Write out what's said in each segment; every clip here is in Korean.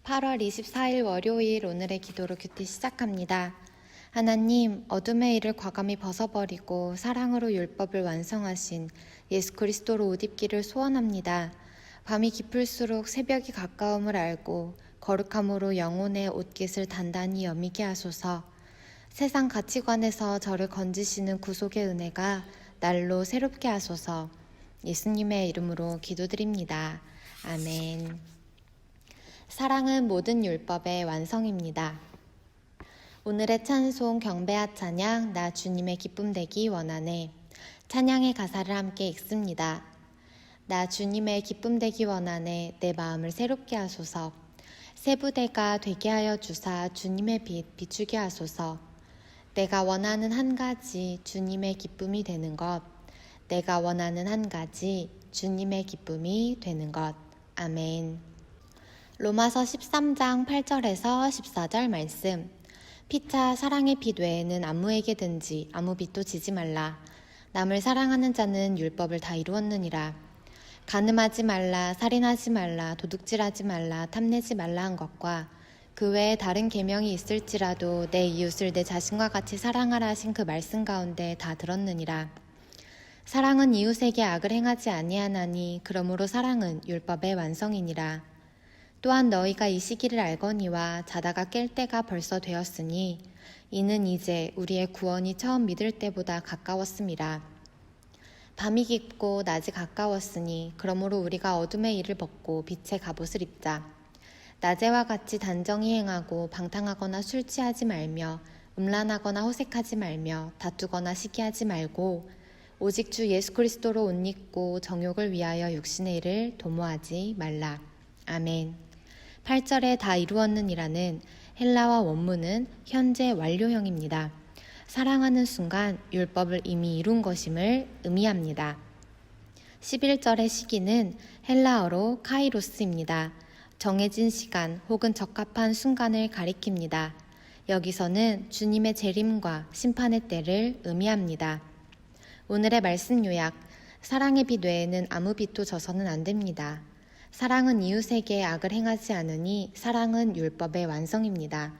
8월 24일 월요일 오늘의 기도로 큐티 시작합니다. 하나님, 어둠의 일을 과감히 벗어버리고 사랑으로 율법을 완성하신 예수 그리스도로 옷 입기를 소원합니다. 밤이 깊을수록 새벽이 가까움을 알고 거룩함으로 영혼의 옷깃을 단단히 여미게 하소서. 세상 가치관에서 저를 건지시는 구속의 은혜가 날로 새롭게 하소서. 예수님의 이름으로 기도드립니다. 아멘. 사랑은 모든 율법의 완성입니다. 오늘의 찬송 경배하 찬양 나 주님의 기쁨 되기 원하네. 찬양의 가사를 함께 읽습니다. 나 주님의 기쁨 되기 원하네. 내 마음을 새롭게 하소서. 새 부대가 되게 하여 주사 주님의 빛 비추게 하소서. 내가 원하는 한 가지 주님의 기쁨이 되는 것. 내가 원하는 한 가지 주님의 기쁨이 되는 것. 아멘. 로마서 13장 8절에서 14절 말씀. 피차 사랑의 빛 외에는 아무에게든지 아무 빛도 지지 말라. 남을 사랑하는 자는 율법을 다 이루었느니라. 간음하지 말라, 살인하지 말라, 도둑질하지 말라, 탐내지 말라 한 것과 그 외에 다른 계명이 있을지라도 내 이웃을 내 자신과 같이 사랑하라 하신 그 말씀 가운데 다 들었느니라. 사랑은 이웃에게 악을 행하지 아니하나니 그러므로 사랑은 율법의 완성이니라. 또한 너희가 이 시기를 알거니와 자다가 깰 때가 벌써 되었으니 이는 이제 우리의 구원이 처음 믿을 때보다 가까웠음이라. 밤이 깊고 낮이 가까웠으니 그러므로 우리가 어둠의 일을 벗고 빛의 갑옷을 입자. 낮에와 같이 단정히 행하고 방탕하거나 술 취하지 말며 음란하거나 호색하지 말며 다투거나 시기하지 말고 오직 주 예수 그리스도로 옷 입고 정욕을 위하여 육신의 일을 도모하지 말라. 아멘. 8절에 다 이루었느니라는 헬라어 원문은 현재 완료형입니다. 사랑하는 순간 율법을 이미 이룬 것임을 의미합니다. 11절의 시기는 헬라어로 카이로스입니다. 정해진 시간 혹은 적합한 순간을 가리킵니다. 여기서는 주님의 재림과 심판의 때를 의미합니다. 오늘의 말씀 요약, 사랑의 빛 외에는 아무 빛도 져서는 안 됩니다. 사랑은 이웃에게 악을 행하지 않으니 사랑은 율법의 완성입니다.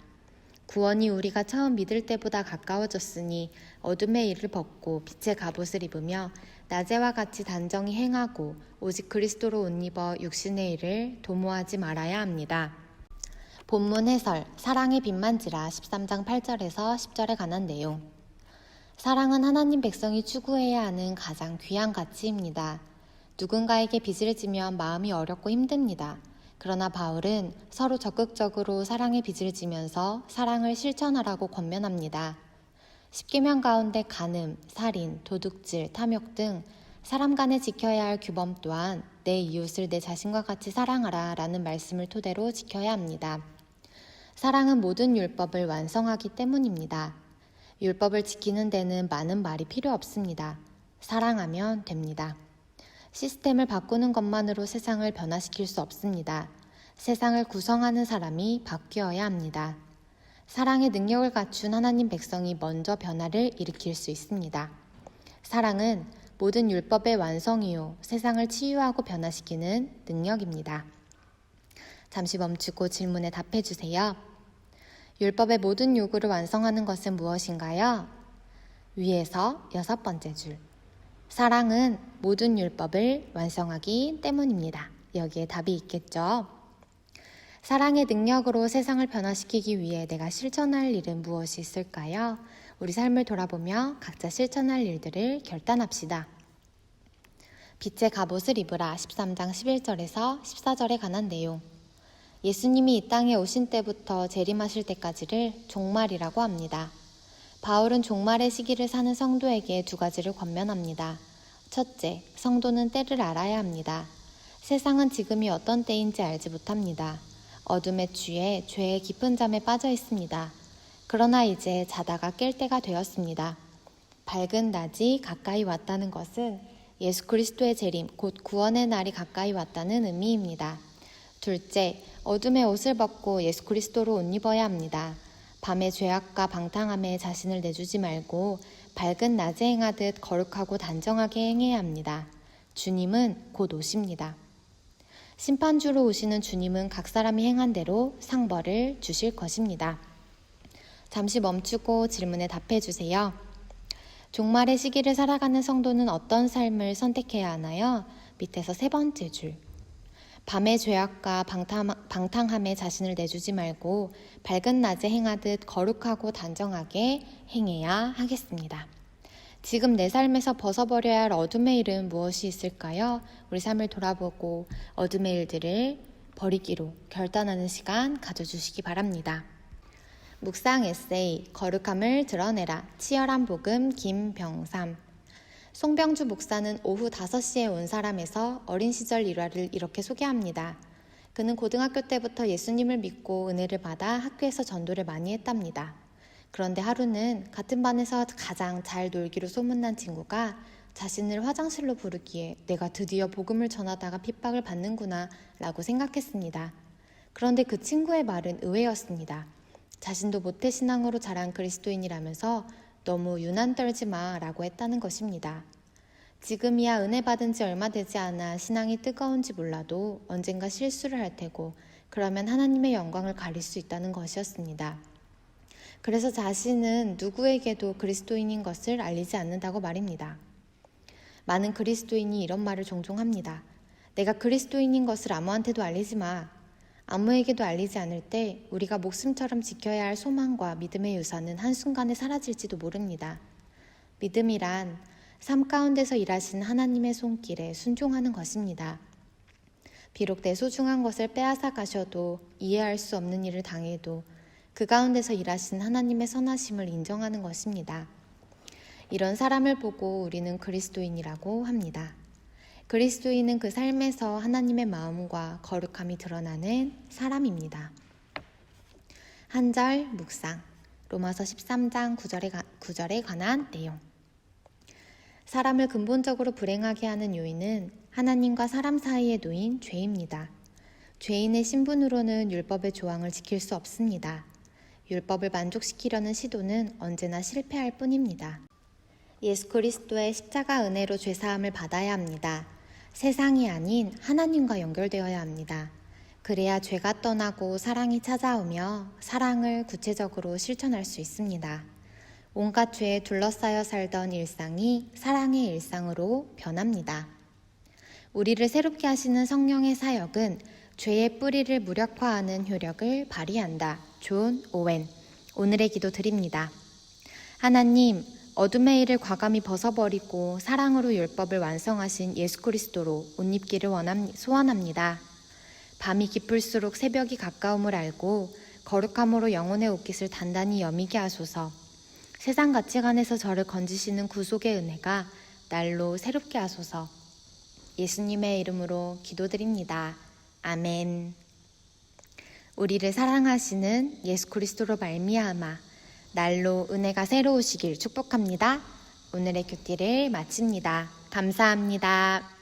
구원이 우리가 처음 믿을 때보다 가까워졌으니 어둠의 일을 벗고 빛의 갑옷을 입으며 낮에와 같이 단정히 행하고 오직 그리스도로 옷 입어 육신의 일을 도모하지 말아야 합니다. 본문 해설, 사랑의 빛만지라 13장 8절에서 10절에 관한 내용. 사랑은 하나님 백성이 추구해야 하는 가장 귀한 가치입니다. 누군가에게 빚을 지면 마음이 어렵고 힘듭니다. 그러나 바울은 서로 적극적으로 사랑의 빚을 지면서 사랑을 실천하라고 권면합니다. 십계명 가운데 간음, 살인, 도둑질, 탐욕 등 사람 간에 지켜야 할 규범 또한 내 이웃을 내 자신과 같이 사랑하라 라는 말씀을 토대로 지켜야 합니다. 사랑은 모든 율법을 완성하기 때문입니다. 율법을 지키는 데는 많은 말이 필요 없습니다. 사랑하면 됩니다. 시스템을 바꾸는 것만으로 세상을 변화시킬 수 없습니다. 세상을 구성하는 사람이 바뀌어야 합니다. 사랑의 능력을 갖춘 하나님 백성이 먼저 변화를 일으킬 수 있습니다. 사랑은 모든 율법의 완성이요 세상을 치유하고 변화시키는 능력입니다. 잠시 멈추고 질문에 답해 주세요. 율법의 모든 요구를 완성하는 것은 무엇인가요? 위에서 6번째 줄. 사랑은 모든 율법을 완성하기 때문입니다. 여기에 답이 있겠죠? 사랑의 능력으로 세상을 변화시키기 위해 내가 실천할 일은 무엇이 있을까요? 우리 삶을 돌아보며 각자 실천할 일들을 결단합시다. 빛의 갑옷을 입으라 13장 11절에서 14절에 관한 내용. 예수님이 이 땅에 오신 때부터 재림하실 때까지를 종말이라고 합니다. 바울은 종말의 시기를 사는 성도에게 두 가지를 권면합니다. 첫째, 성도는 때를 알아야 합니다. 세상은 지금이 어떤 때인지 알지 못합니다. 어둠에 취해 죄의 깊은 잠에 빠져 있습니다. 그러나 이제 자다가 깰 때가 되었습니다. 밝은 낮이 가까이 왔다는 것은 예수 그리스도의 재림, 곧 구원의 날이 가까이 왔다는 의미입니다. 둘째, 어둠의 옷을 벗고 예수 그리스도로 옷 입어야 합니다. 밤의 죄악과 방탕함에 자신을 내주지 말고 밝은 낮에 행하듯 거룩하고 단정하게 행해야 합니다. 주님은 곧 오십니다. 심판주로 오시는 주님은 각 사람이 행한 대로 상벌을 주실 것입니다. 잠시 멈추고 질문에 답해 주세요. 종말의 시기를 살아가는 성도는 어떤 삶을 선택해야 하나요? 밑에서 세 번째 줄. 밤의 죄악과 방탕함에 자신을 내주지 말고 밝은 낮에 행하듯 거룩하고 단정하게 행해야 하겠습니다. 지금 내 삶에서 벗어버려야 할 어둠의 일은 무엇이 있을까요? 우리 삶을 돌아보고 어둠의 일들을 버리기로 결단하는 시간 가져주시기 바랍니다. 묵상 에세이 거룩함을 드러내라 치열한 복음 김병삼. 송병주 목사는 오후 5시에 온 사람에서 어린 시절 일화를 이렇게 소개합니다. 그는 고등학교 때부터 예수님을 믿고 은혜를 받아 학교에서 전도를 많이 했답니다. 그런데 하루는 같은 반에서 가장 잘 놀기로 소문난 친구가 자신을 화장실로 부르기에 내가 드디어 복음을 전하다가 핍박을 받는구나 라고 생각했습니다. 그런데 그 친구의 말은 의외였습니다. 자신도 모태신앙으로 자란 그리스도인이라면서 너무 유난 떨지 마 라고 했다는 것입니다. 지금이야 은혜 받은 지 얼마 되지 않아 신앙이 뜨거운지 몰라도 언젠가 실수를 할 테고 그러면 하나님의 영광을 가릴 수 있다는 것이었습니다. 그래서 자신은 누구에게도 그리스도인인 것을 알리지 않는다고 말입니다. 많은 그리스도인이 이런 말을 종종 합니다. 내가 그리스도인인 것을 아무한테도 알리지 마. 아무에게도 알리지 않을 때 우리가 목숨처럼 지켜야 할 소망과 믿음의 유산은 한순간에 사라질지도 모릅니다. 믿음이란 삶 가운데서 일하신 하나님의 손길에 순종하는 것입니다. 비록 내 소중한 것을 빼앗아 가셔도 이해할 수 없는 일을 당해도 그 가운데서 일하신 하나님의 선하심을 인정하는 것입니다. 이런 사람을 보고 우리는 그리스도인이라고 합니다. 그리스도인은 그 삶에서 하나님의 마음과 거룩함이 드러나는 사람입니다. 한 절 묵상, 로마서 13장 9절에 관한 내용. 사람을 근본적으로 불행하게 하는 요인은 하나님과 사람 사이에 놓인 죄입니다. 죄인의 신분으로는 율법의 조항을 지킬 수 없습니다. 율법을 만족시키려는 시도는 언제나 실패할 뿐입니다. 예수 그리스도의 십자가 은혜로 죄사함을 받아야 합니다. 세상이 아닌 하나님과 연결되어야 합니다. 그래야 죄가 떠나고 사랑이 찾아오며 사랑을 구체적으로 실천할 수 있습니다. 온갖 죄에 둘러싸여 살던 일상이 사랑의 일상으로 변합니다. 우리를 새롭게 하시는 성령의 사역은 죄의 뿌리를 무력화하는 효력을 발휘한다. 존 오웬. 오늘의 기도 드립니다. 하나님, 어둠의 일을 과감히 벗어버리고 사랑으로 율법을 완성하신 예수 그리스도로 옷 입기를 소원합니다. 밤이 깊을수록 새벽이 가까움을 알고 거룩함으로 영혼의 옷깃을 단단히 여미게 하소서. 세상 가치관에서 저를 건지시는 구속의 은혜가 날로 새롭게 하소서. 예수님의 이름으로 기도드립니다. 아멘. 우리를 사랑하시는 예수 그리스도로 말미암아 날로 은혜가 새로우시길 축복합니다. 오늘의 큐티를 마칩니다. 감사합니다.